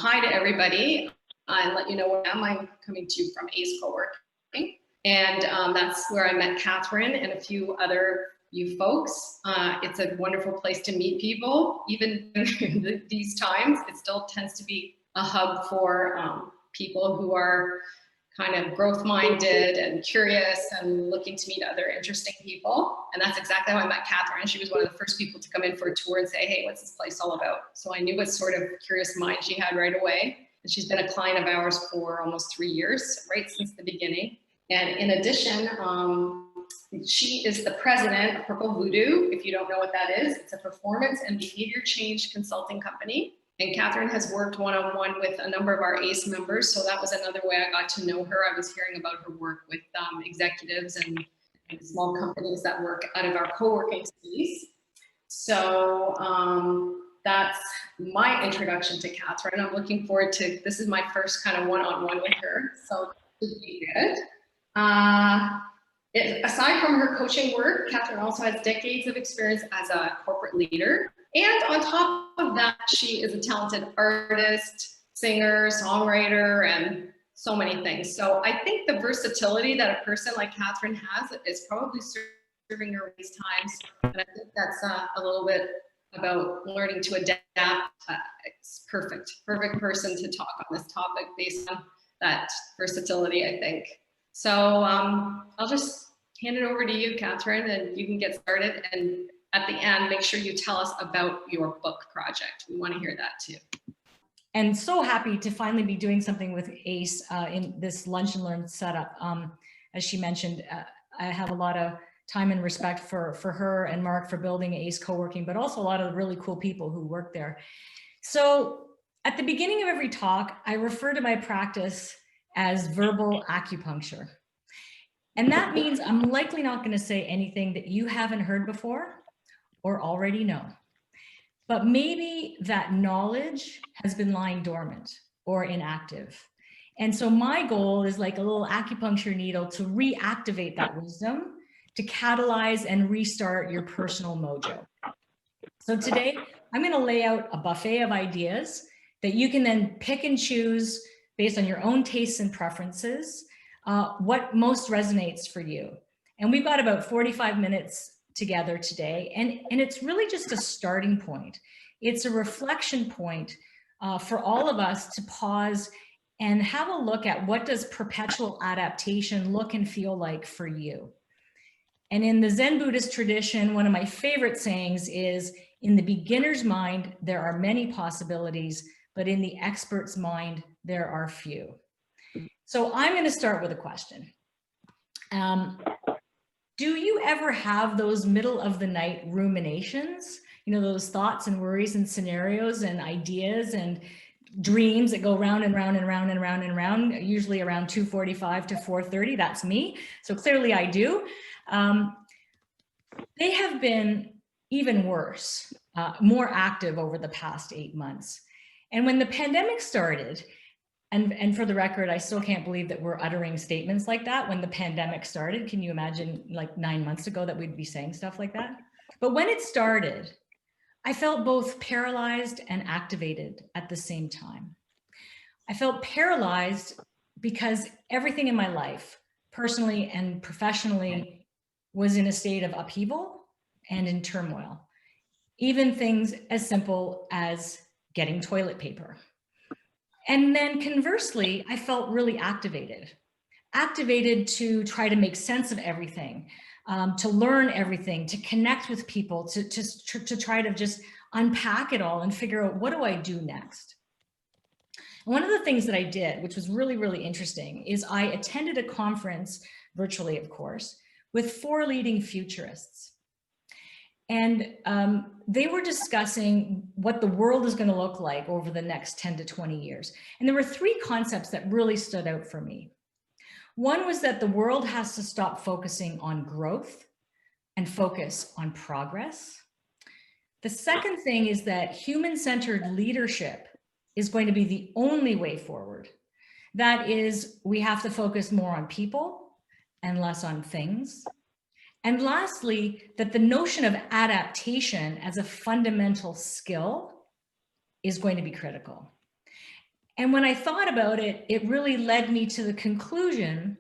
Hi to everybody, and let you know where I'm coming to you from ACE Coworking, and that's where I met Catherine and a few other you folks. It's a wonderful place to meet people, even in these times. It still tends to be a hub for people who are kind of growth-minded and curious and looking to meet other interesting people. And that's exactly how I met Catherine. She was one of the first people to come in for a tour and say, hey, what's this place all about? So I knew what sort of curious mind she had right away. And she's been a client of ours for almost 3 years, right since the beginning. And in addition, she is the president of Purple Voodoo. If you don't know what that is, it's a performance and behavior change consulting company. And Catherine has worked one-on-one with a number of our ACE members, so that was another way I got to know her. I was hearing about her work with executives and small companies that work out of our co-working space. So that's my introduction to Catherine. I'm looking forward to, this is my first kind of one-on-one with her, so it should be good. Aside from her coaching work, Catherine also has decades of experience as a corporate leader. And on top of that, she is a talented artist, singer, songwriter, and so many things. So I think the versatility that a person like Catherine has is probably serving her in these times. And I think that's a little bit about learning to adapt. It's perfect person to talk on this topic based on that versatility, I think. So I'll just hand it over to you, Catherine, and you can get started. And at the end, make sure you tell us about your book project. We want to hear that too. And so happy to finally be doing something with ACE in this lunch and learn setup. As she mentioned, I have a lot of time and respect for her and Mark for building ACE Co-working, but also a lot of really cool people who work there. So at the beginning of every talk, I refer to my practice as verbal acupuncture. And that means I'm likely not going to say anything that you haven't heard before or already know. But maybe that knowledge has been lying dormant or inactive. And so my goal is like a little acupuncture needle to reactivate that wisdom, to catalyze and restart your personal mojo. So today, I'm going to lay out a buffet of ideas that you can then pick and choose based on your own tastes and preferences, what most resonates for you. And we've got about 45 minutes together today. And it's really just a starting point. It's a reflection point for all of us to pause and have a look at what does perpetual adaptation look and feel like for you. And in the Zen Buddhist tradition, one of my favorite sayings is, in the beginner's mind, there are many possibilities, but in the expert's mind, there are few. So I'm going to start with a question. Do you ever have those middle of the night ruminations? You know, those thoughts and worries and scenarios and ideas and dreams that go round and round and round and round and round, usually around 2:45 to 4:30. That's me. So clearly I do. They have been even worse, more active over the past 8 months. And when the pandemic started, and for the record, I still can't believe that we're uttering statements like that when the pandemic started. Can you imagine like 9 months ago that we'd be saying stuff like that? But when it started, I felt both paralyzed and activated at the same time. I felt paralyzed because everything in my life, personally and professionally, was in a state of upheaval and in turmoil. Even things as simple as getting toilet paper. And then conversely, I felt really activated to try to make sense of everything, to learn everything, to connect with people, to try to just unpack it all and figure out, what do I do next? And one of the things that I did, which was really, really interesting, is I attended a conference, virtually of course, with 4 leading futurists. And they were discussing what the world is going to look like over the next 10 to 20 years. And there were 3 concepts that really stood out for me. One was that the world has to stop focusing on growth and focus on progress. The second thing is that human-centered leadership is going to be the only way forward. That is, we have to focus more on people and less on things. And lastly, that the notion of adaptation as a fundamental skill is going to be critical. And when I thought about it, it really led me to the conclusion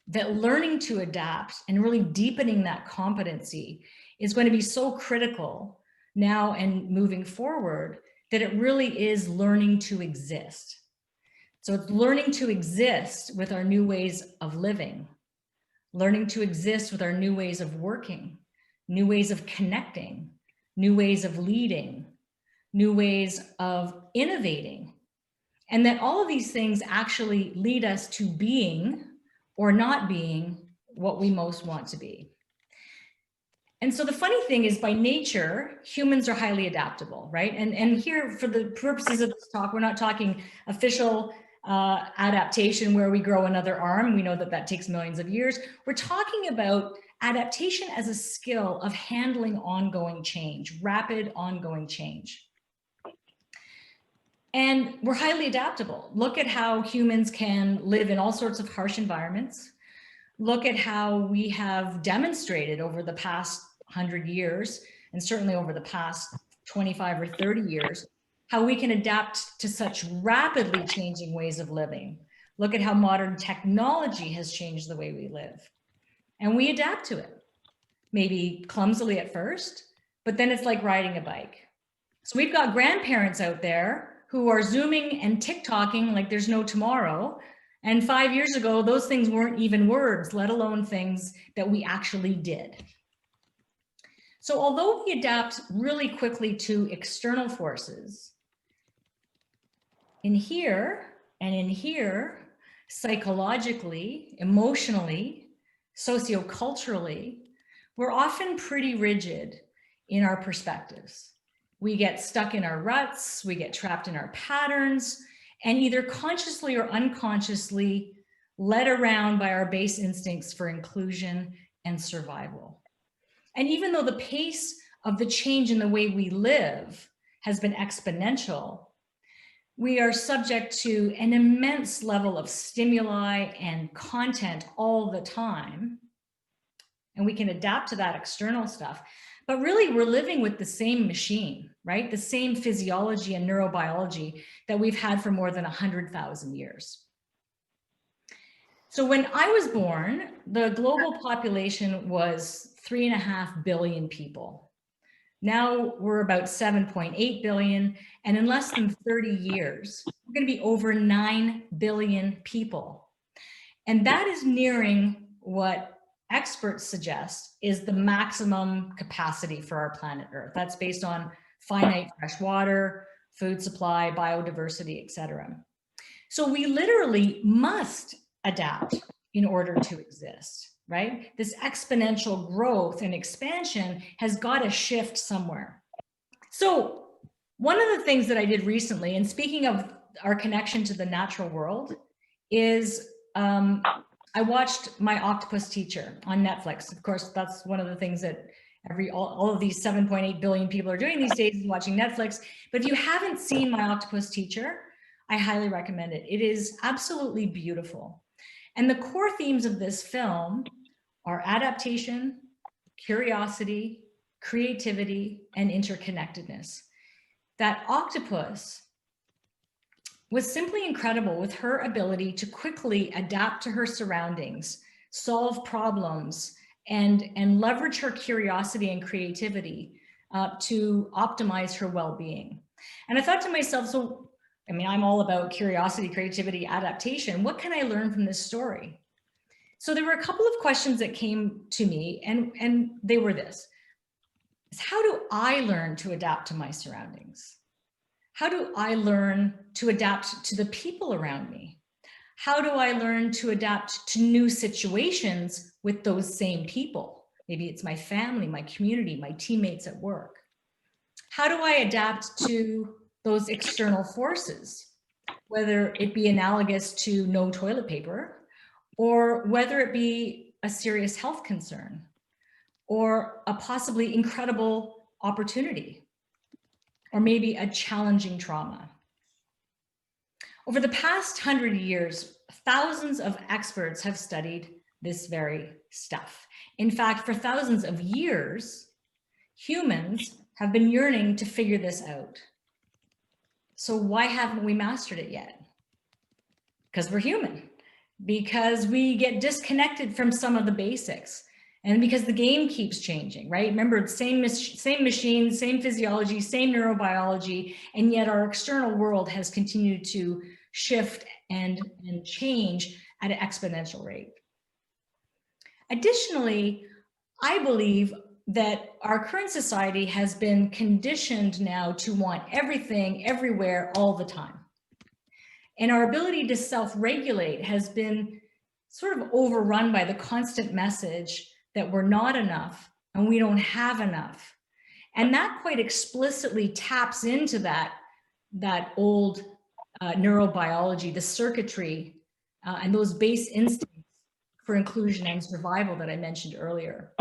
that learning to adapt and really deepening that competency is going to be so critical now and moving forward, that it really is learning to exist. So it's learning to exist with our new ways of living, learning to exist with our new ways of working, new ways of connecting, new ways of leading, new ways of innovating. And that all of these things actually lead us to being or not being what we most want to be. And so the funny thing is, by nature, humans are highly adaptable, right? And here, for the purposes of this talk, we're not talking official adaptation where we grow another arm. We know that that takes millions of years. We're talking about adaptation as a skill of handling ongoing change, rapid ongoing change. And we're highly adaptable. Look at how humans can live in all sorts of harsh environments. Look at how we have demonstrated over the past 100 years, and certainly over the past 25 or 30 years, how we can adapt to such rapidly changing ways of living. Look at how modern technology has changed the way we live. And we adapt to it, maybe clumsily at first, but then it's like riding a bike. So we've got grandparents out there who are Zooming and TikToking like there's no tomorrow. And 5 years ago, those things weren't even words, let alone things that we actually did. So although we adapt really quickly to external forces, in here and in here, psychologically, emotionally, socioculturally, we're often pretty rigid in our perspectives. We get stuck in our ruts, we get trapped in our patterns, and either consciously or unconsciously led around by our base instincts for inclusion and survival. And even though the pace of the change in the way we live has been exponential, we are subject to an immense level of stimuli and content all the time. And we can adapt to that external stuff. But really, we're living with the same machine, right? The same physiology and neurobiology that we've had for more than 100,000 years. So when I was born, the global population was 3.5 billion people. Now we're about 7.8 billion, and in less than 30 years, we're going to be over 9 billion people. And that is nearing what experts suggest is the maximum capacity for our planet Earth. That's based on finite fresh water, food supply, biodiversity, etc. So we literally must adapt in order to exist, right? This exponential growth and expansion has got to shift somewhere. So one of the things that I did recently, and speaking of our connection to the natural world, is I watched My Octopus Teacher on Netflix. Of course, that's one of the things that all of these 7.8 billion people are doing these days, is watching Netflix. But if you haven't seen My Octopus Teacher, I highly recommend it. It is absolutely beautiful. And the core themes of this film are adaptation, curiosity, creativity, and interconnectedness. That octopus was simply incredible with her ability to quickly adapt to her surroundings, solve problems, and leverage her curiosity and creativity to optimize her well-being. And I thought to myself, so, I mean, I'm all about curiosity, creativity, adaptation. What can I learn from this story? So there were a couple of questions that came to me, and they were this: how do I learn to adapt to my surroundings? How do I learn to adapt to the people around me? How do I learn to adapt to new situations with those same people? Maybe it's my family, my community, my teammates at work. How do I adapt to those external forces, whether it be analogous to no toilet paper, or whether it be a serious health concern, or a possibly incredible opportunity, or maybe a challenging trauma? Over the past 100 years, thousands of experts have studied this very stuff. In fact, for thousands of years, humans have been yearning to figure this out. So why haven't we mastered it yet? Because we're human, because we get disconnected from some of the basics, and because the game keeps changing, right? Remember, same machine, same physiology, same neurobiology, and yet our external world has continued to shift and change at an exponential rate. Additionally, I believe that our current society has been conditioned now to want everything, everywhere, all the time. And our ability to self-regulate has been sort of overrun by the constant message that we're not enough and we don't have enough. And that quite explicitly taps into that old neurobiology, the circuitry, and those base instincts for inclusion and survival that I mentioned earlier.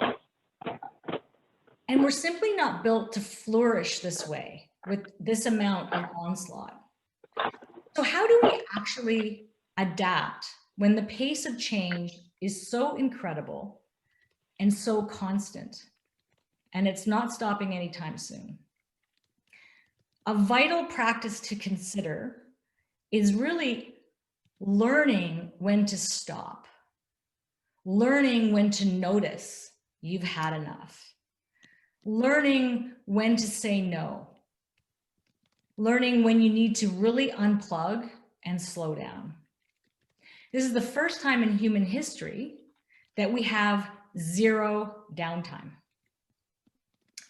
And we're simply not built to flourish this way with this amount of onslaught. So how do we actually adapt when the pace of change is so incredible and so constant, and it's not stopping anytime soon? A vital practice to consider is really learning when to stop, learning when to notice you've had enough, learning when to say no, learning when you need to really unplug and slow down. This is the first time in human history that we have zero downtime.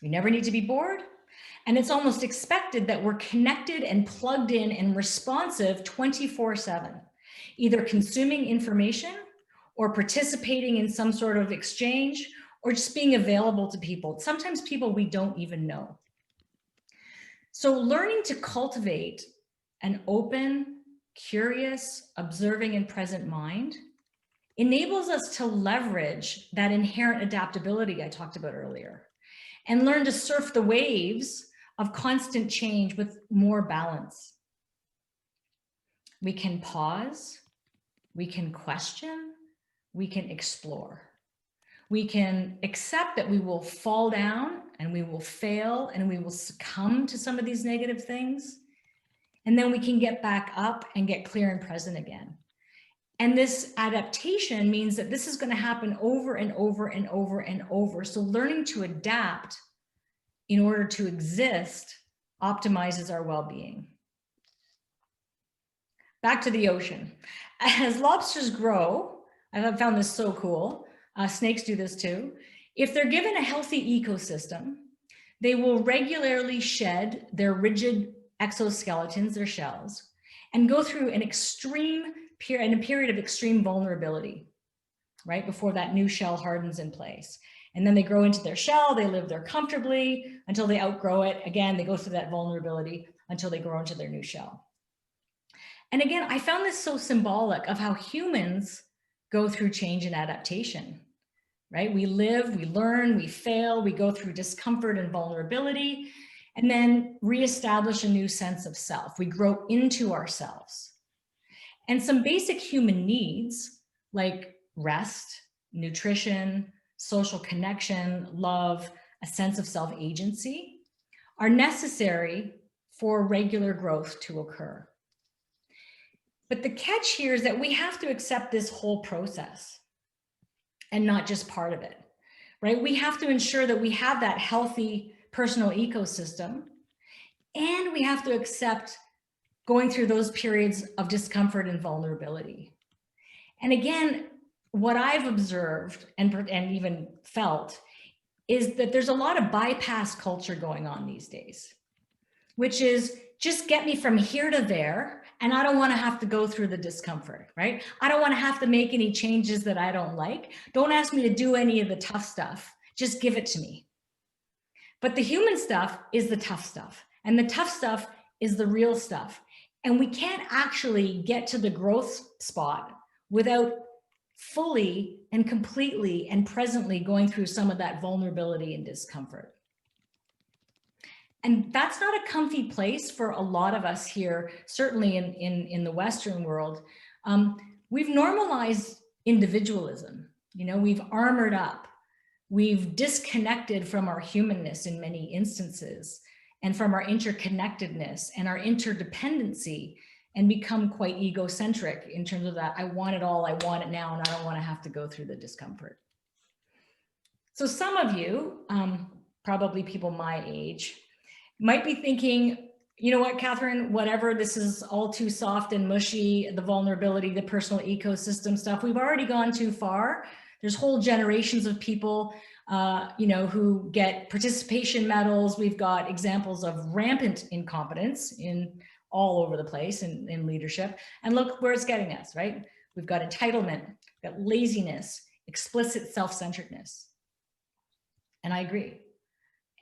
We never need to be bored, and it's almost expected that we're connected and plugged in and responsive 24/7, either consuming information or participating in some sort of exchange or just being available to people, sometimes people we don't even know. So learning to cultivate an open, curious, observing, and present mind enables us to leverage that inherent adaptability I talked about earlier and learn to surf the waves of constant change with more balance. We can pause, we can question, we can explore. We can accept that we will fall down and we will fail and we will succumb to some of these negative things. And then we can get back up and get clear and present again. And this adaptation means that this is going to happen over and over and over and over. So learning to adapt in order to exist optimizes our well-being. Back to the ocean. As lobsters grow, I've found this so cool. Snakes do this too. If they're given a healthy ecosystem, they will regularly shed their rigid exoskeletons, their shells, and go through an period of extreme vulnerability, right? Before that new shell hardens in place. And then they grow into their shell, they live there comfortably until they outgrow it. Again, they go through that vulnerability until they grow into their new shell. And again, I found this so symbolic of how humans go through change and adaptation, right? We live, we learn, we fail, we go through discomfort and vulnerability, and then reestablish a new sense of self. We grow into ourselves. And some basic human needs like rest, nutrition, social connection, love, a sense of self-agency are necessary for regular growth to occur. But the catch here is that we have to accept this whole process and not just part of it, right? We have to ensure that we have that healthy personal ecosystem, and we have to accept going through those periods of discomfort and vulnerability. And again, what I've observed and even felt is that there's a lot of bypass culture going on these days, which is just get me from here to there, and I don't want to have to go through the discomfort, right? I don't want to have to make any changes that I don't like. Don't ask me to do any of the tough stuff. Just give it to me. But the human stuff is the tough stuff, and the tough stuff is the real stuff. And we can't actually get to the growth spot without fully and completely and presently going through some of that vulnerability and discomfort. And that's not a comfy place for a lot of us here, certainly in the Western world. We've normalized individualism. You know, we've armored up. We've disconnected from our humanness in many instances. and from our interconnectedness and our interdependency, and become quite egocentric in terms of that. I want it all, I want it now, and I don't want to have to go through the discomfort. So some of you, probably people my age, might be thinking, you know what, Catherine, whatever, this is all too soft and mushy, the vulnerability, the personal ecosystem stuff, we've already gone too far. There's whole generations of people, you know, who get participation medals. We've got examples of rampant incompetence in all over the place in leadership. And look where it's getting us, right? We've got entitlement, we've got laziness, explicit self-centeredness. And I agree.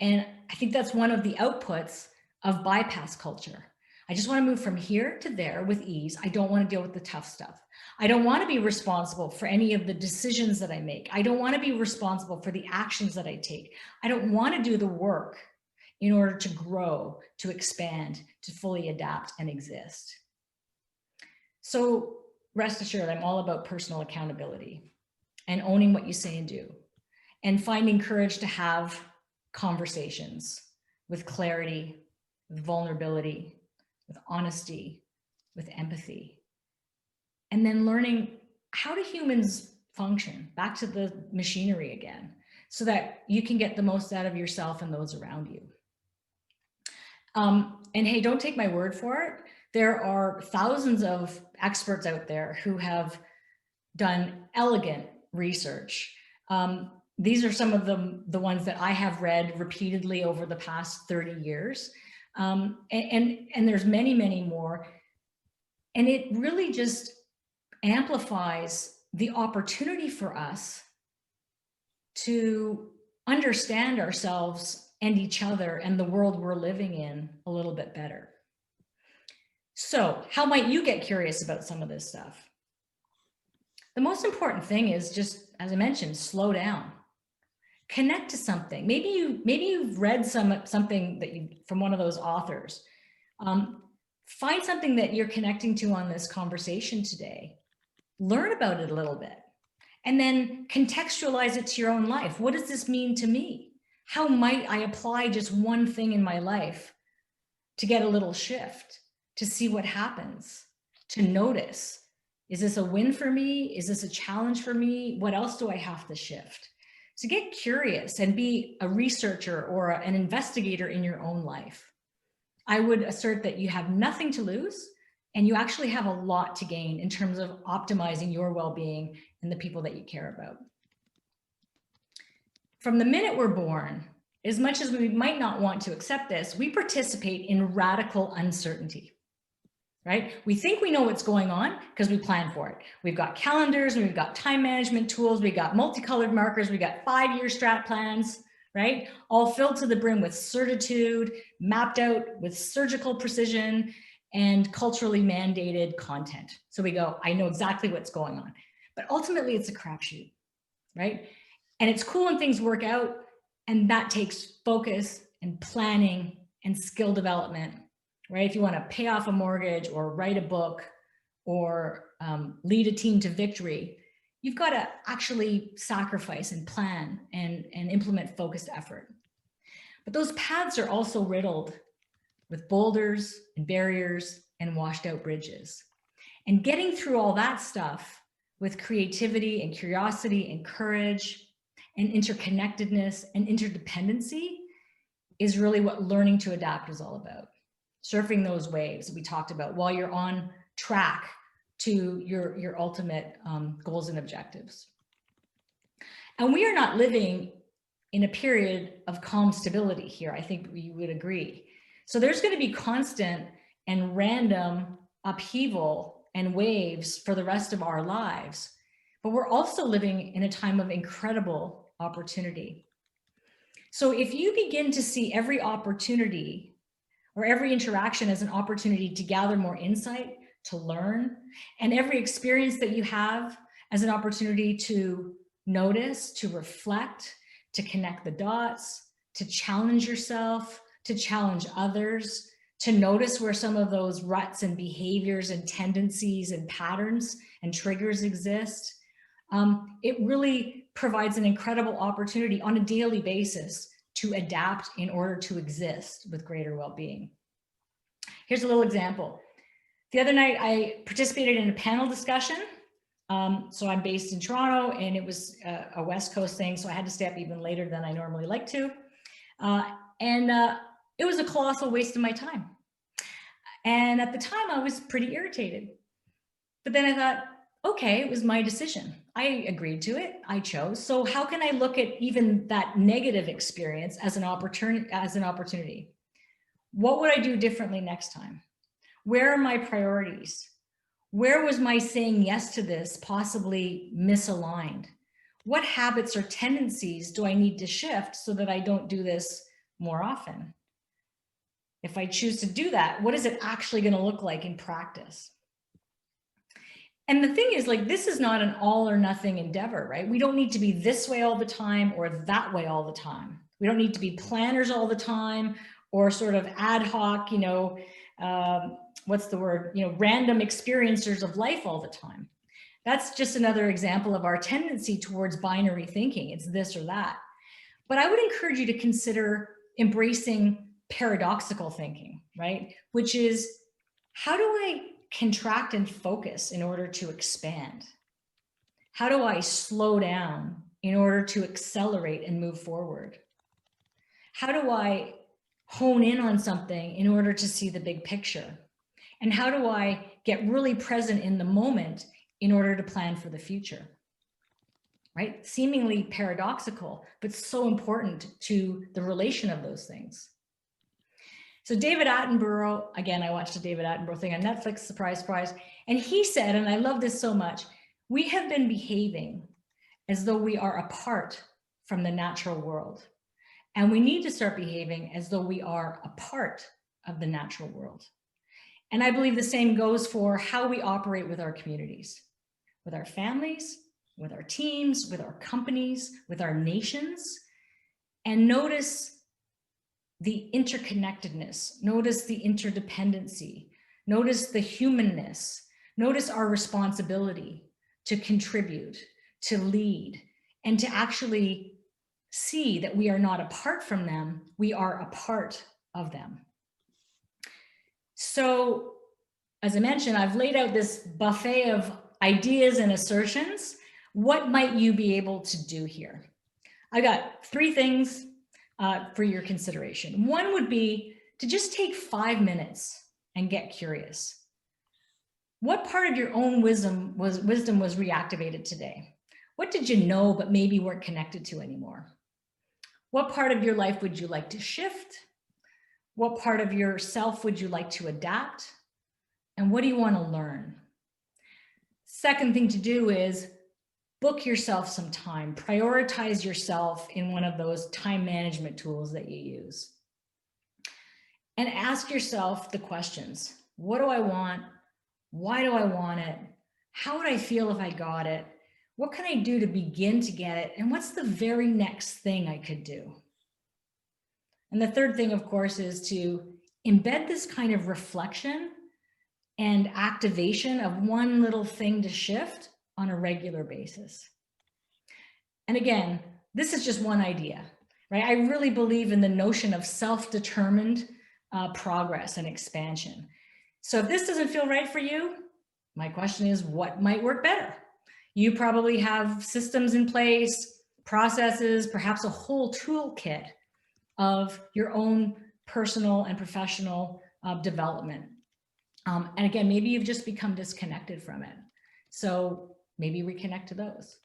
And I think that's one of the outputs of bypass culture. I just want to move from here to there with ease. I don't want to deal with the tough stuff. I don't want to be responsible for any of the decisions that I make. I don't want to be responsible for the actions that I take. I don't want to do the work in order to grow, to expand, to fully adapt and exist. So rest assured, I'm all about personal accountability and owning what you say and do, and finding courage to have conversations with clarity, with vulnerability, with honesty, with empathy. And then learning, how do humans function? Back to the machinery again, so that you can get the most out of yourself and those around you. And hey, don't take my word for it. There are thousands of experts out there who have done elegant research. These are some of the ones that I have read repeatedly over the past 30 years. And there's many, many more. And it really just amplifies the opportunity for us to understand ourselves and each other and the world we're living in a little bit better. So how might you get curious about some of this stuff? The most important thing is just, as I mentioned, slow down. Connect to something. Maybe you've read something that from one of those authors. Find something that you're connecting to on this conversation today. Learn about it a little bit, and then contextualize it to your own life. What does this mean to me? How might I apply just one thing in my life to get a little shift, to see what happens, to notice? Is this a win for me? Is this a challenge for me? What else do I have to shift? So get curious and be a researcher or an investigator in your own life. I would assert that you have nothing to lose, and you actually have a lot to gain in terms of optimizing your well-being and the people that you care about. From the minute we're born, as much as we might not want to accept this, we participate in radical uncertainty, right? We think we know what's going on because we plan for it. We've got calendars, and we've got time management tools, we've got multicolored markers, we've got 5-year strat plans, right? All filled to the brim with certitude, mapped out with surgical precision and culturally mandated content. So we go, I know exactly what's going on. But ultimately it's a crapshoot, right? And it's cool when things work out, and that takes focus and planning and skill development, right? If you want to pay off a mortgage or write a book or lead a team to victory, you've got to actually sacrifice and plan and implement focused effort. But those paths are also riddled with boulders and barriers and washed out bridges. And getting through all that stuff with creativity and curiosity and courage and interconnectedness and interdependency is really what learning to adapt is all about. Surfing those waves we talked about while you're on track to your ultimate goals and objectives. And we are not living in a period of calm stability here. I think we would agree. So there's going to be constant and random upheaval and waves for the rest of our lives. But we're also living in a time of incredible opportunity. So if you begin to see every opportunity or every interaction as an opportunity to gather more insight, to learn, and every experience that you have as an opportunity to notice, to reflect, to connect the dots, to challenge yourself, to challenge others, to notice where some of those ruts and behaviors and tendencies and patterns and triggers exist, it really provides an incredible opportunity on a daily basis to adapt in order to exist with greater well-being. Here's a little example. The other night, I participated in a panel discussion. So I'm based in Toronto, and it was a West Coast thing, so I had to stay up even later than I normally like to. It was a colossal waste of my time. And at the time, I was pretty irritated. But then I thought, okay, it was my decision. I agreed to it. I chose. So how can I look at even that negative experience as an opportunity? What would I do differently next time? Where are my priorities? Where was my saying yes to this possibly misaligned? What habits or tendencies do I need to shift so that I don't do this more often? If I choose to do that, what is it actually going to look like in practice? And the thing is, like, this is not an all or nothing endeavor, right? We don't need to be this way all the time or that way all the time. We don't need to be planners all the time or sort of ad hoc, what's the word, random experiencers of life all the time. That's just another example of our tendency towards binary thinking. It's this or that. But I would encourage you to consider embracing paradoxical thinking, right? Which is, how do I contract and focus in order to expand? How do I slow down in order to accelerate and move forward? How do I hone in on something in order to see the big picture? And how do I get really present in the moment in order to plan for the future? Right? Seemingly paradoxical, but so important to the relation of those things. So David Attenborough, again, I watched a David Attenborough thing on Netflix, surprise, surprise. And he said, and I love this so much, we have been behaving as though we are apart from the natural world. And we need to start behaving as though we are a part of the natural world. And I believe the same goes for how we operate with our communities, with our families, with our teams, with our companies, with our nations. And notice the interconnectedness, notice the interdependency, notice the humanness, notice our responsibility to contribute, to lead, and to actually see that we are not apart from them, we are a part of them. So, as I mentioned, I've laid out this buffet of ideas and assertions. What might you be able to do here? I got 3 things for your consideration. One would be to just take 5 minutes and get curious. What part of your own wisdom was reactivated today? What did you know but maybe weren't connected to anymore? What part of your life would you like to shift? What part of yourself would you like to adapt? And what do you want to learn? Second thing to do is book yourself some time, prioritize yourself in one of those time management tools that you use. And ask yourself the questions. What do I want? Why do I want it? How would I feel if I got it? What can I do to begin to get it? And what's the very next thing I could do? And the third thing, of course, is to embed this kind of reflection and activation of one little thing to shift on a regular basis. And again, this is just one idea, right? I really believe in the notion of self-determined progress and expansion. So if this doesn't feel right for you, my question is, what might work better? You probably have systems in place, processes, perhaps a whole toolkit of your own personal and professional development. And again, maybe you've just become disconnected from it. So maybe reconnect to those.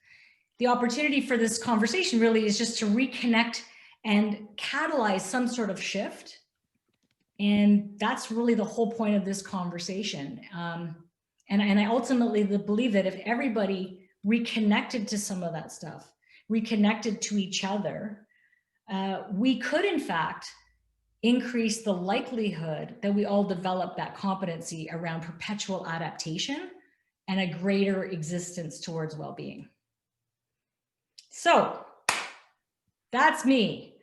The opportunity for this conversation really is just to reconnect and catalyze some sort of shift. And that's really the whole point of this conversation. And I ultimately believe that if everybody reconnected to some of that stuff, reconnected to each other, we could in fact increase the likelihood that we all develop that competency around perpetual adaptation and a greater existence towards well-being. So that's me.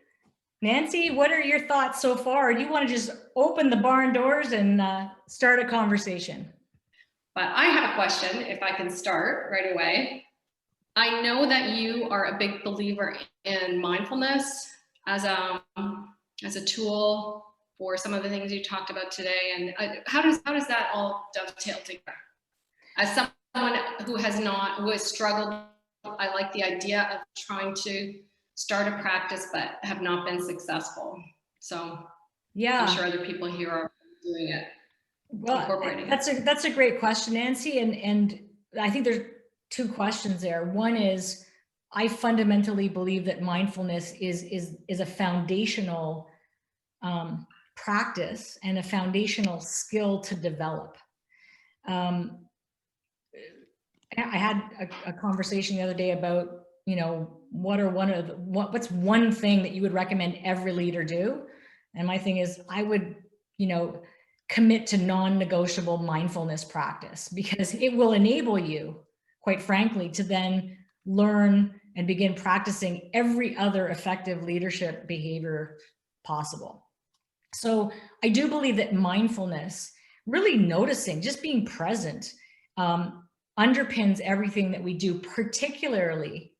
Nancy, what are your thoughts so far? Or do you want to just open the barn doors and start a conversation? But I have a question, if I can start right away. I know that you are a big believer in mindfulness, as a tool for some of the things you talked about today? And how does that all dovetail together? As someone who has struggled, I like the idea of trying to start a practice but have not been successful. So Yeah, I'm sure other people here are doing it. well, that's a great question, Nancy, and I think there's two questions there. One is, I fundamentally believe that mindfulness is a foundational practice and a foundational skill to develop. I had a conversation the other day about, what's one thing that you would recommend every leader do? And my thing is, I would, commit to non-negotiable mindfulness practice, because it will enable you, quite frankly, to then learn and begin practicing every other effective leadership behavior possible. So I do believe that mindfulness, really noticing, just being present, underpins everything that we do, particularly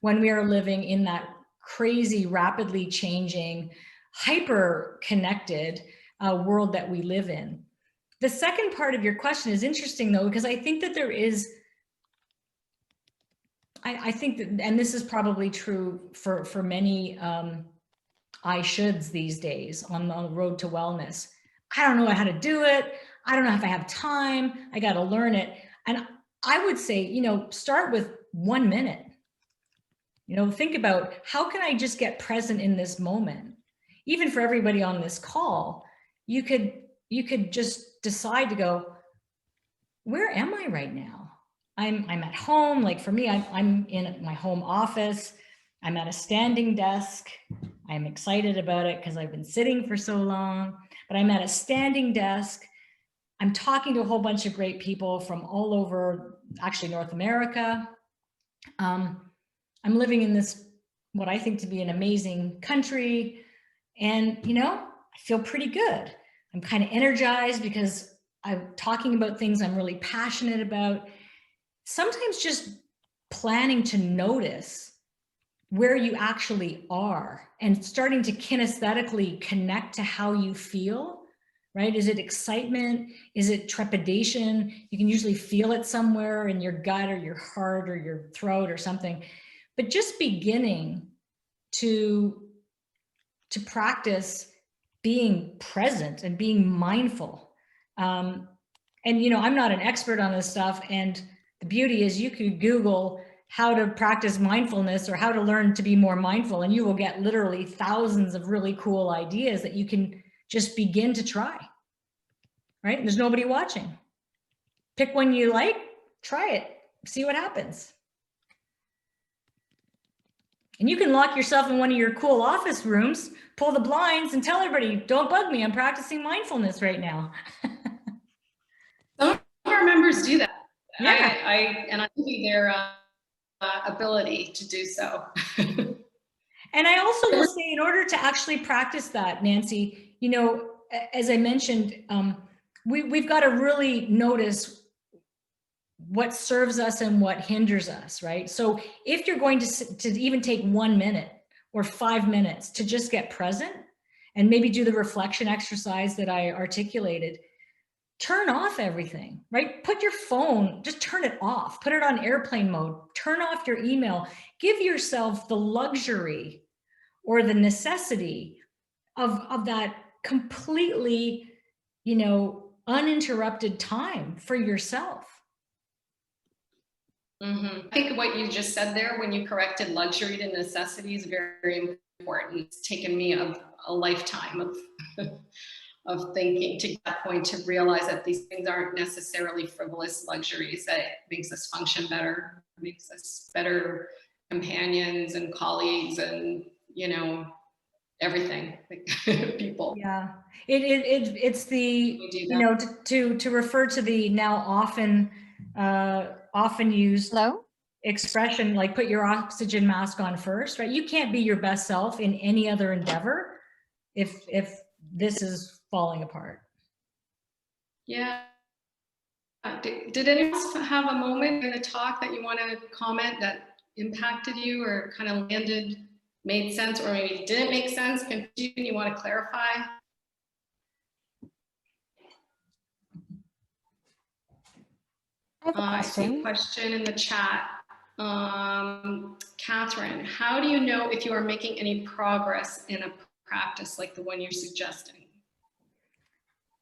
when we are living in that crazy, rapidly changing, hyper connected world that we live in. The second part of your question is interesting, though, because I think that there is, I think that, and this is probably true for many I shoulds these days on the road to wellness. I don't know how to do it. I don't know if I have time. I got to learn it. And I would say, start with 1 minute. Think about, how can I just get present in this moment? Even for everybody on this call, you could just decide to go, where am I right now? I'm at home. Like for me, I'm in my home office. I'm at a standing desk. I'm excited about it because I've been sitting for so long, but I'm at a standing desk. I'm talking to a whole bunch of great people from all over, actually North America. I'm living in this, what I think to be an amazing country. And, I feel pretty good. I'm kind of energized because I'm talking about things I'm really passionate about. Sometimes just planning to notice where you actually are and starting to kinesthetically connect to how you feel, right? Is it excitement? Is it trepidation? You can usually feel it somewhere in your gut or your heart or your throat or something. But just beginning to practice being present and being mindful. And, I'm not an expert on this stuff. And the beauty is, you could Google how to practice mindfulness or how to learn to be more mindful, and you will get literally thousands of really cool ideas that you can just begin to try, right? There's nobody watching. Pick one you like, try it, see what happens. And you can lock yourself in one of your cool office rooms, pull the blinds, and tell everybody, don't bug me, I'm practicing mindfulness right now. Some of our members do that. Yeah. I envy their ability to do so. And I also will say, in order to actually practice that, Nancy, as I mentioned, we've got to really notice what serves us and what hinders us, right? So if you're going to even take 1 minute or 5 minutes to just get present and maybe do the reflection exercise that I articulated, turn off everything, right? Put your phone, just turn it off, put it on airplane mode, turn off your email, give yourself the luxury or the necessity of that completely, uninterrupted time for yourself. Mm-hmm. I think what you just said there, when you corrected luxury to necessity, is very, very important. It's taken me a lifetime of thinking to get that point, to realize that these things aren't necessarily frivolous luxuries, that it makes us function better, makes us better companions and colleagues and, everything, people. Yeah, it's the, to refer to the now often used expression, like put your oxygen mask on first, right? You can't be your best self in any other endeavor if this is falling apart. Yeah. Did anyone else have a moment in the talk that you want to comment that impacted you or kind of landed made sense or maybe didn't make sense, confusion you want to clarify? I have a I see a question. question in the chat. Catherine, how do you know if you are making any progress in a practice like the one you're suggesting?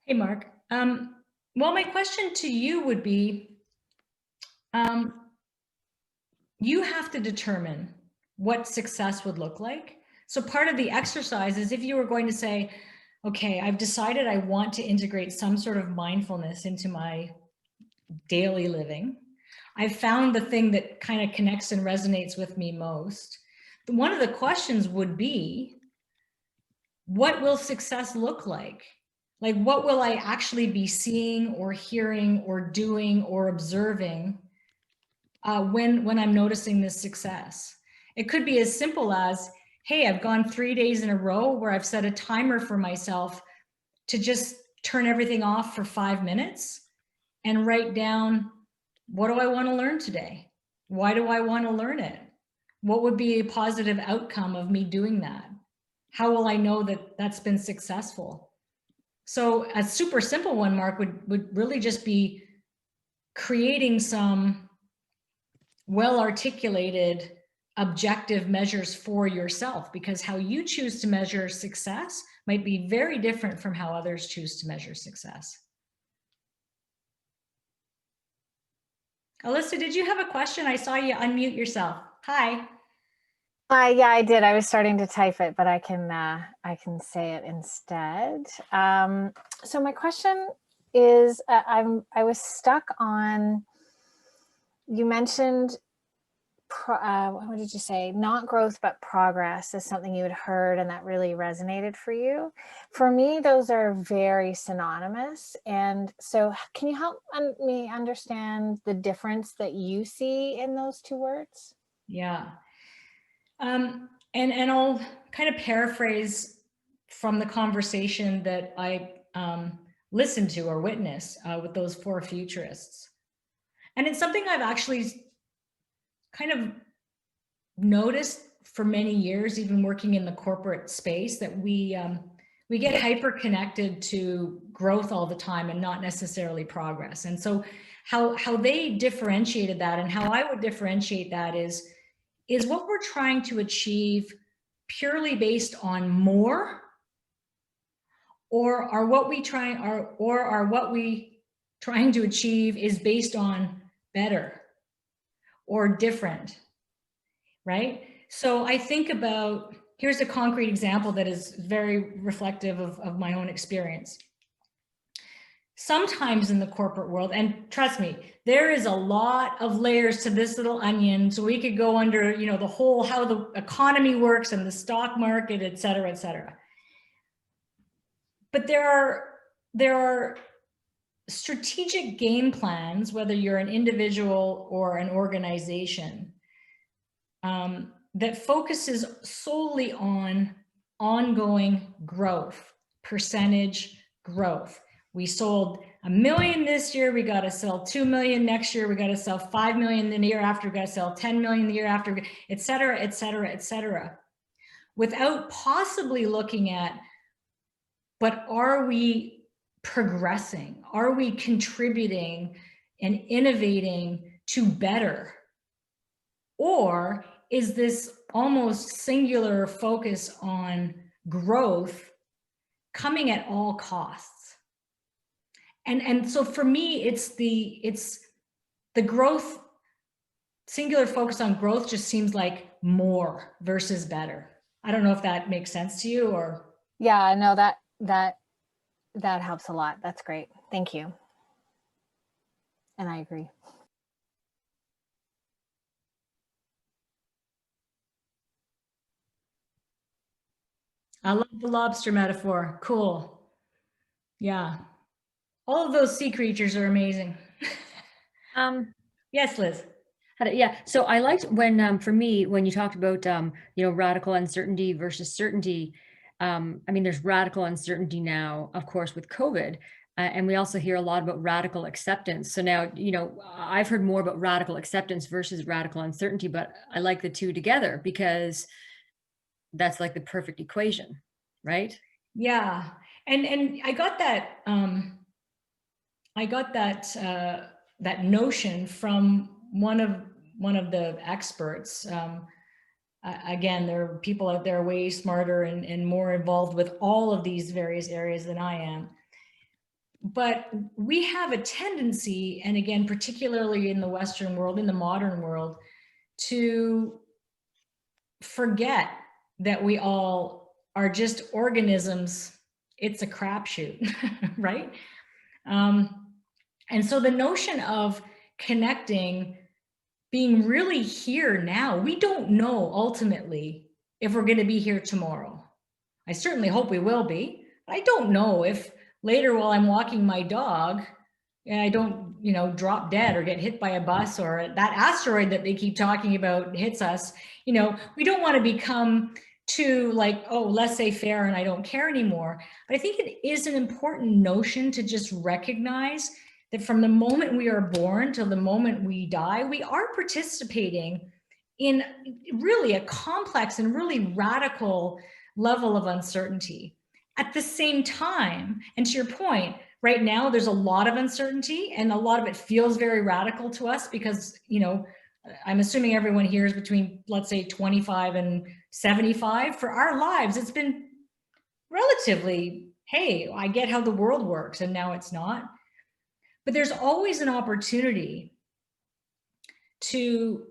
Hey, Mark. Well, my question to you would be, you have to determine what success would look like. So part of the exercise is if you were going to say, okay, I've decided I want to integrate some sort of mindfulness into my daily living. I've found the thing that kind of connects and resonates with me most. One of the questions would be, what will success look like? Like, what will I actually be seeing or hearing or doing or observing when I'm noticing this success? It could be as simple as, hey, I've gone 3 days in a row where I've set a timer for myself to just turn everything off for 5 minutes and write down, what do I want to learn today? Why do I want to learn it? What would be a positive outcome of me doing that? How will I know that that's been successful? So a super simple one, Mark, would really just be creating some well-articulated objective measures for yourself, because how you choose to measure success might be very different from how others choose to measure success. Alyssa, did you have a question? I saw you unmute yourself. Hi. Yeah, I did. I was starting to type it, but I can say it instead. So my question is, I was stuck on, you mentioned, what did you say? Not growth, but progress is something you had heard and that really resonated for you. For me, those are very synonymous. And so can you help me understand the difference that you see in those two words? Yeah. And I'll kind of paraphrase from the conversation that I listened to or witnessed with those 4 futurists. And it's something I've actually kind of noticed for many years, even working in the corporate space, that we get hyper connected to growth all the time and not necessarily progress. And so how they differentiated that, and how I would differentiate that, is what we're trying to achieve purely based on more, or are what we trying to achieve is based on better or different, right? So I think about, here's a concrete example that is very reflective of my own experience. Sometimes in the corporate world, and trust me, there is a lot of layers to this little onion, so we could go under, the whole, how the economy works and the stock market, et cetera, et cetera. But there are strategic game plans, whether you're an individual or an organization, that focuses solely on ongoing growth, percentage growth. We sold 1 million this year, we got to sell 2 million next year, we got to sell 5 million the year after, we got to sell 10 million the year after, et cetera, et cetera, et cetera. Without possibly looking at, but are we progressing? Are we contributing and innovating to better? Or is this almost singular focus on growth coming at all costs? And so for me, it's the growth, singular focus on growth just seems like more versus better. I don't know if that makes sense to you, or. Yeah, no, that helps a lot. That's great. Thank you. And I agree. I love the lobster metaphor. Cool. Yeah. All of those sea creatures are amazing. Yes, Liz. Yeah, so I liked when, for me, when you talked about, radical uncertainty versus certainty. There's radical uncertainty now, of course, with COVID, and we also hear a lot about radical acceptance. So now, I've heard more about radical acceptance versus radical uncertainty, but I like the two together because that's like the perfect equation, right? Yeah. And I got that, that notion from one of the experts. Again, there are people out there way smarter and more involved with all of these various areas than I am. But we have a tendency, and again, particularly in the Western world, in the modern world, to forget that we all are just organisms. It's a crapshoot, right? And so the notion of connecting, being really here now, we don't know ultimately if we're going to be here tomorrow. I certainly hope we will be, but I don't know if later while I'm walking my dog and I don't, drop dead or get hit by a bus, or that asteroid that they keep talking about hits us. We don't want to become too like, oh, laissez-faire and I don't care anymore. But I think it is an important notion to just recognize that from the moment we are born till the moment we die, we are participating in really a complex and really radical level of uncertainty. At the same time, and to your point, right now there's a lot of uncertainty and a lot of it feels very radical to us because, I'm assuming everyone here is between, let's say, 25 and 75. For our lives, it's been relatively, hey, I get how the world works, and now it's not. But there's always an opportunity to,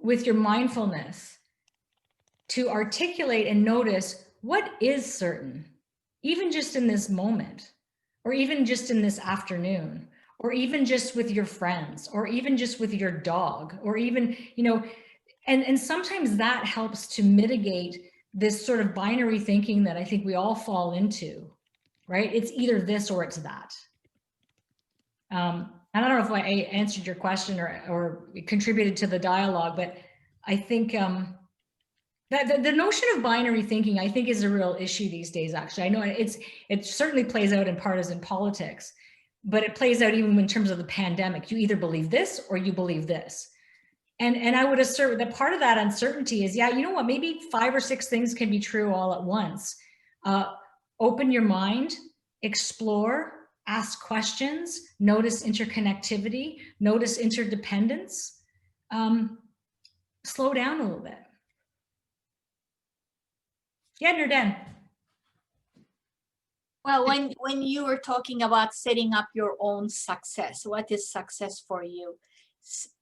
with your mindfulness, to articulate and notice what is certain, even just in this moment, or even just in this afternoon, or even just with your friends, or even just with your dog, or even, and sometimes that helps to mitigate this sort of binary thinking that I think we all fall into, right? It's either this or it's that. And I don't know if I answered your question or contributed to the dialogue, but I think that the notion of binary thinking, I think, is a real issue these days. Actually, I know it certainly plays out in partisan politics, but it plays out even in terms of the pandemic. You either believe this or you believe this. And I would assert that part of that uncertainty is, yeah, you know what, maybe 5 or 6 things can be true all at once. Open your mind, explore, ask questions, notice interconnectivity, notice interdependence, slow down a little bit. Yeah, Nurden. Well, when you were talking about setting up your own success, what is success for you?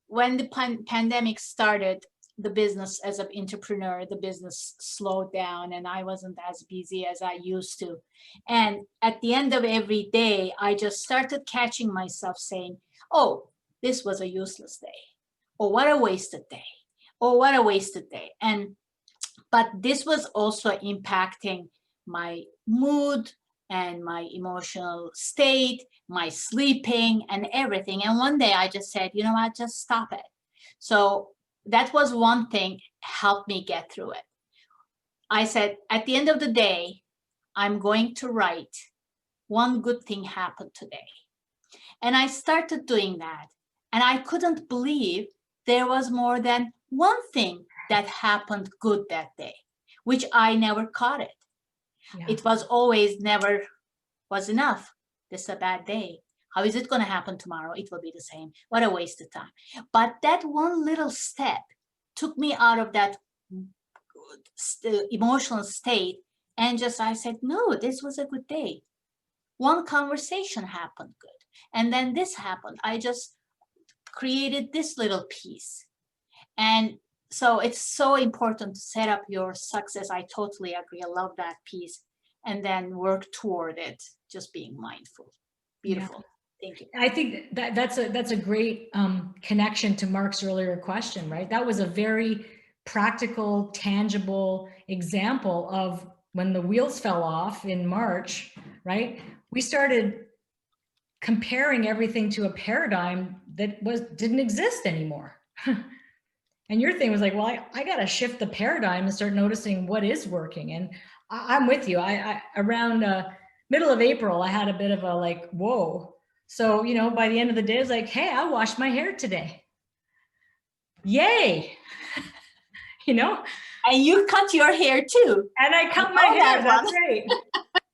When the pandemic started, the business as an entrepreneur, the business slowed down and I wasn't as busy as I used to. And at the end of every day, I just started catching myself saying, oh, this was a useless day. Or what a wasted day. Or what a wasted day. But this was also impacting my mood and my emotional state, my sleeping and everything. And one day I just said, you know what, just stop it. So that was one thing helped me get through it. I said, at the end of the day, I'm going to write one good thing happened today. And I started doing that. And I couldn't believe there was more than one thing that happened good that day, which I never caught it. Yeah. It was always never was enough. This is a bad day. How is it going to happen tomorrow? It will be the same. What a waste of time. But that one little step took me out of that emotional state. And just I said, no, this was a good day. One conversation happened good. And then this happened. I just created this little piece. And so it's so important to set up your success. I totally agree. I love that piece. And then work toward it, just being mindful. Beautiful. Yeah. Thank you. I think that's a great connection to Mark's earlier question, right? That was a very practical, tangible example of when the wheels fell off in March, right? We started comparing everything to a paradigm that didn't exist anymore. And your thing was like, well, I got to shift the paradigm and start noticing what is working. And I'm with you. I around middle of April, I had a bit of a like, whoa. So, by the end of the day, I was like, hey, I washed my hair today. Yay. you know? And you cut your hair too. And I cut my know hair, that that's one. right.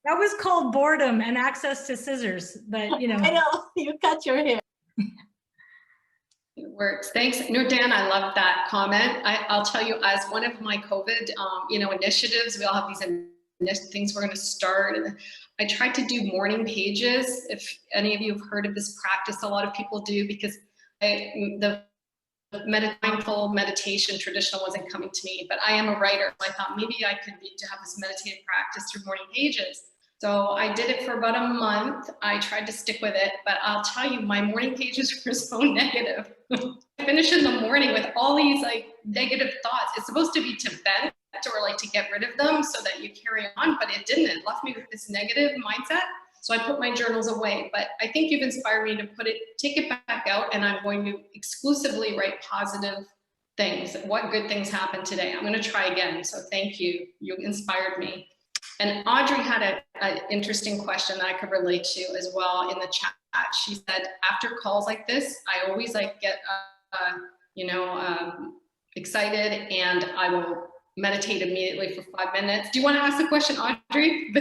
That was called boredom and access to scissors, but you know. I know, you cut your hair. It works. Thanks. No, Dan, I love that comment. I'll tell you, as one of my COVID, initiatives, we all have these things we're going to start. And I tried to do morning pages. If any of you have heard of this practice, a lot of people do, because the mindful meditation traditional wasn't coming to me, but I am a writer. So I thought maybe I could to have this meditative practice through morning pages. So I did it for about a month. I tried to stick with it, but I'll tell you, my morning pages were so negative. I finish in the morning with all these like negative thoughts. It's supposed to be to vent or like to get rid of them so that you carry on, but it didn't. It left me with this negative mindset. So I put my journals away, but I think you've inspired me to take it back out, and I'm going to exclusively write positive things. What good things happened today? I'm going to try again. So thank you. You inspired me. And Audrey had an interesting question that I could relate to as well in the chat. She said, after calls like this, I always get, excited, and I will meditate immediately for 5 minutes. Do you want to ask the question, Audrey?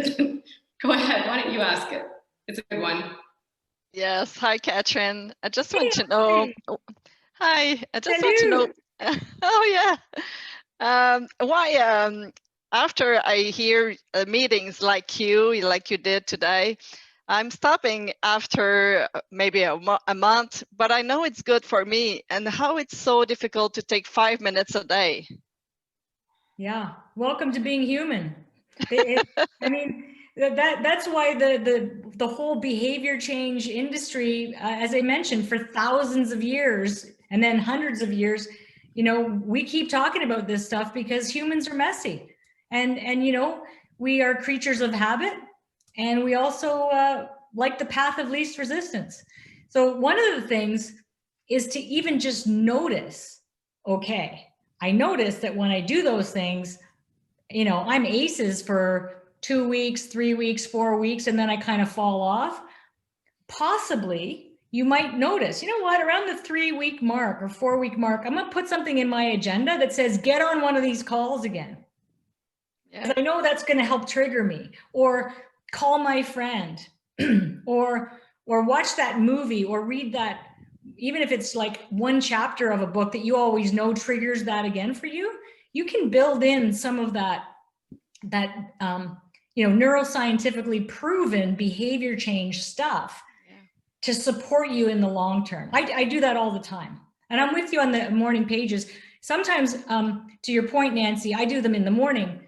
Go ahead. Why don't you ask it? It's a good one. Yes. Hi, Catherine. I just want to know. Hi. I just want to know. Oh yeah. Why? After I hear meetings like you did today, I'm stopping after maybe a month, but I know it's good for me, and how it's so difficult to take 5 minutes a day. Yeah, welcome to being human. I mean, that's why the whole behavior change industry, as I mentioned, for thousands of years and then hundreds of years, we keep talking about this stuff because humans are messy. And we are creatures of habit, and we also like the path of least resistance. So one of the things is to even just notice, okay, I notice that when I do those things, I'm aces for 2 weeks, 3 weeks, 4 weeks, and then I kind of fall off. Possibly you might notice, around the 3-week mark or 4-week mark, I'm going to put something in my agenda that says, get on one of these calls again. Because I know that's going to help trigger me, or call my friend, or watch that movie, or read that, even if it's like one chapter of a book that you always know triggers that again for you. You can build in some of that neuroscientifically proven behavior change stuff to support you in the long term. I do that all the time, and I'm with you on the morning pages. Sometimes, to your point, Nancy, I do them in the morning.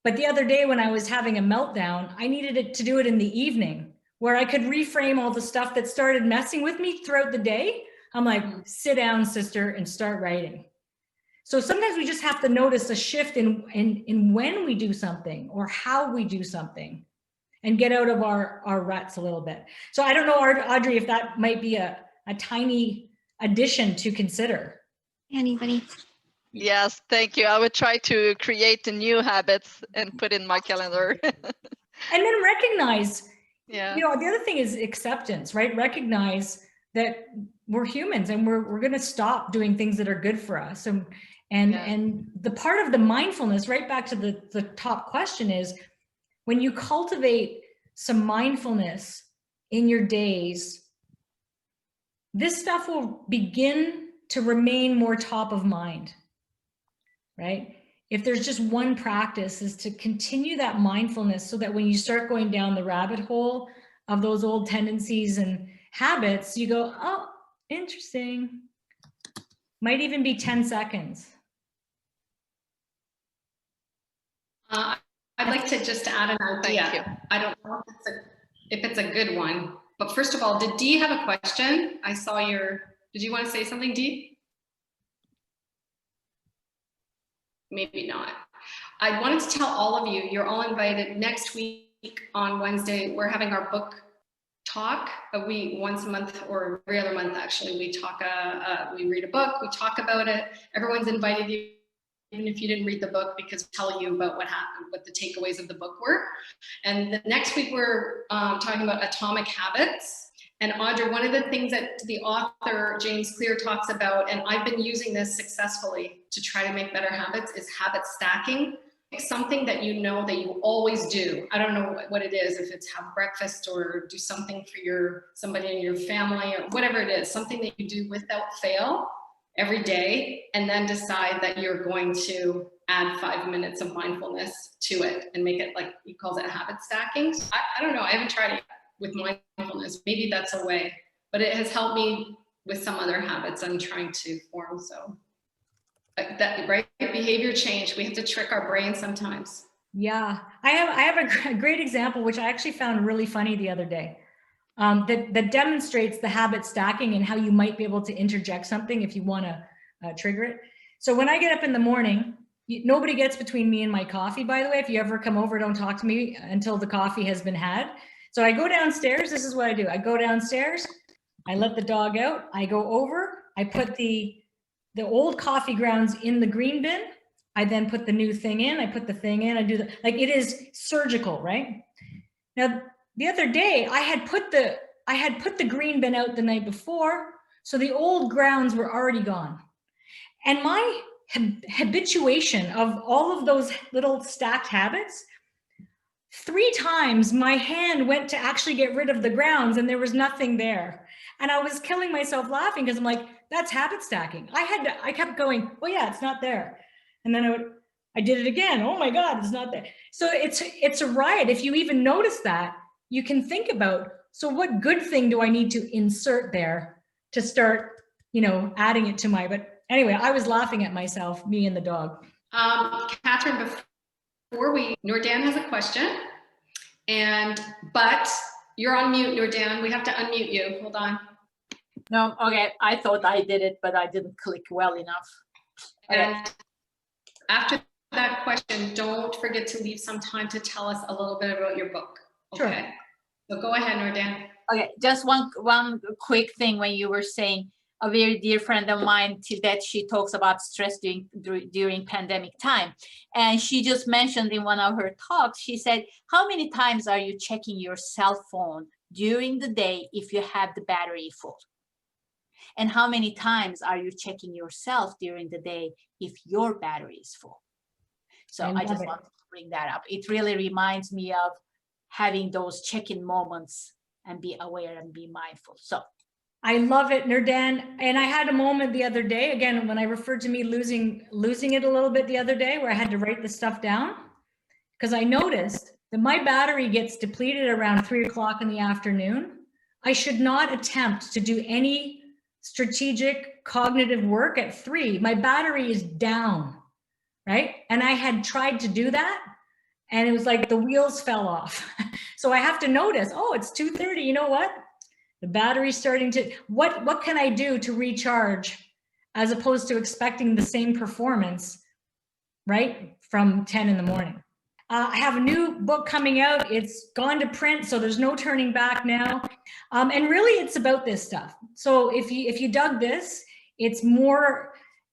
But the other day when I was having a meltdown, I needed to do it in the evening, where I could reframe all the stuff that started messing with me throughout the day. I'm like, sit down, sister, and start writing. So sometimes we just have to notice a shift in when we do something or how we do something, and get out of our ruts a little bit. So I don't know, Audrey, if that might be a tiny addition to consider. Anybody? Yes, thank you. I would try to create the new habits and put in my calendar. And then recognize, the other thing is acceptance, right? Recognize that we're humans, and we're going to stop doing things that are good for us. And the part of the mindfulness, right back to the top question, is when you cultivate some mindfulness in your days, this stuff will begin to remain more top of mind. Right? If there's just one practice, is to continue that mindfulness, so that when you start going down the rabbit hole of those old tendencies and habits, you go, oh, interesting. Might even be 10 seconds. I'd like to just add an idea. Thank you. I don't know if it's a good one, but first of all, did Dee have a question? I saw did you want to say something, Dee? Maybe not. I wanted to tell all of you, you're all invited next week on Wednesday. We're having our book talk. Once a month, or every other month, actually, we talk, we read a book, we talk about it. Everyone's invited, even if you didn't read the book, because we tell you about what happened, what the takeaways of the book were. And the next week we're talking about atomic habits. And Audra, one of the things that the author James Clear talks about, and I've been using this successfully to try to make better habits, is habit stacking. It's something that you know that you always do. I don't know what it is, if it's have breakfast or do something for somebody in your family or whatever it is, something that you do without fail every day, and then decide that you're going to add 5 minutes of mindfulness to it and make it, like he calls it, habit stacking. So I don't know, I haven't tried it with mindfulness. Maybe that's a way, but it has helped me with some other habits I'm trying to form. So that, right? Behavior change. We have to trick our brain sometimes. Yeah, I have a great example, which I actually found really funny the other day, that demonstrates the habit stacking and how you might be able to interject something if you want to trigger it. So when I get up in the morning, nobody gets between me and my coffee, by the way. If you ever come over, don't talk to me until the coffee has been had. So I go downstairs. This is what I do. I go downstairs, I let the dog out, I go over, I put the old coffee grounds in the green bin. I then put the new thing in, I put the thing in, I do the, like, it is surgical, right? Now, the other day I had put the green bin out the night before, so the old grounds were already gone. And my habituation of all of those little stacked habits, 3 times my hand went to actually get rid of the grounds and there was nothing there. And I was killing myself laughing because I'm like, that's habit stacking. I kept going, oh yeah, it's not there. And then I did it again. Oh my God, it's not there. So it's a riot. If you even notice that, you can think about, so what good thing do I need to insert there to start, adding it to but anyway, I was laughing at myself, me and the dog. Catherine, Nordan has a question, but you're on mute, Nordan. We have to unmute you. Hold on. No, okay. I thought I did it, but I didn't click well enough. Okay. And after that question, don't forget to leave some time to tell us a little bit about your book. Okay. Sure. So go ahead, Nordan. Okay, just one quick thing. When you were saying, a very dear friend of mine, that she talks about stress during pandemic time, and she just mentioned in one of her talks, she said, how many times are you checking your cell phone during the day if you have the battery full? And how many times are you checking yourself during the day if your battery is full? So I just wanted to bring that up. It really reminds me of having those check-in moments and be aware and be mindful. So I love it, Nordan. And I had a moment the other day, again, when I referred to me losing it a little bit the other day, where I had to write the stuff down, because I noticed that my battery gets depleted around 3 o'clock in the afternoon. I should not attempt to do any strategic cognitive work at 3. My battery is down, right? And I had tried to do that, and it was like the wheels fell off. So I have to notice, oh, it's 2:30. You know what? The battery's starting to, what can I do to recharge, as opposed to expecting the same performance, right, from 10 in the morning. I have a new book coming out. It's gone to print, so there's no turning back now. And really, it's about this stuff. So if you dug this, it's more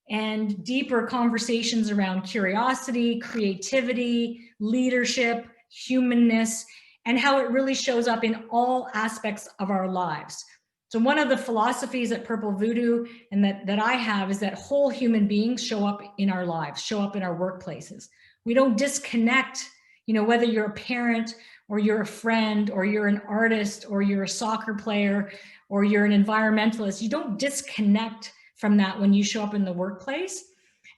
and deeper conversations around curiosity, creativity, leadership, humanness, and how it really shows up in all aspects of our lives. So one of the philosophies at Purple Voodoo and that I have is that whole human beings show up in our lives, show up in our workplaces. We don't disconnect, whether you're a parent or you're a friend or you're an artist or you're a soccer player or you're an environmentalist. You don't disconnect from that when you show up in the workplace.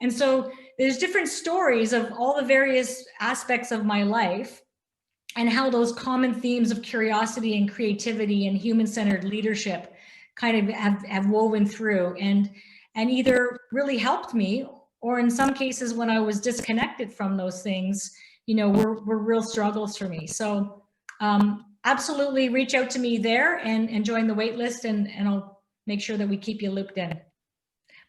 And so there's different stories of all the various aspects of my life and how those common themes of curiosity and creativity and human-centered leadership kind of have woven through and either really helped me, or in some cases when I was disconnected from those things, were real struggles for me. So absolutely reach out to me there and join the wait list, and I'll make sure that we keep you looped in.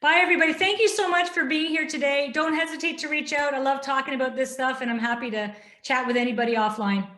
Bye, everybody. Thank you so much for being here today. Don't hesitate to reach out. I love talking about this stuff, and I'm happy to chat with anybody offline.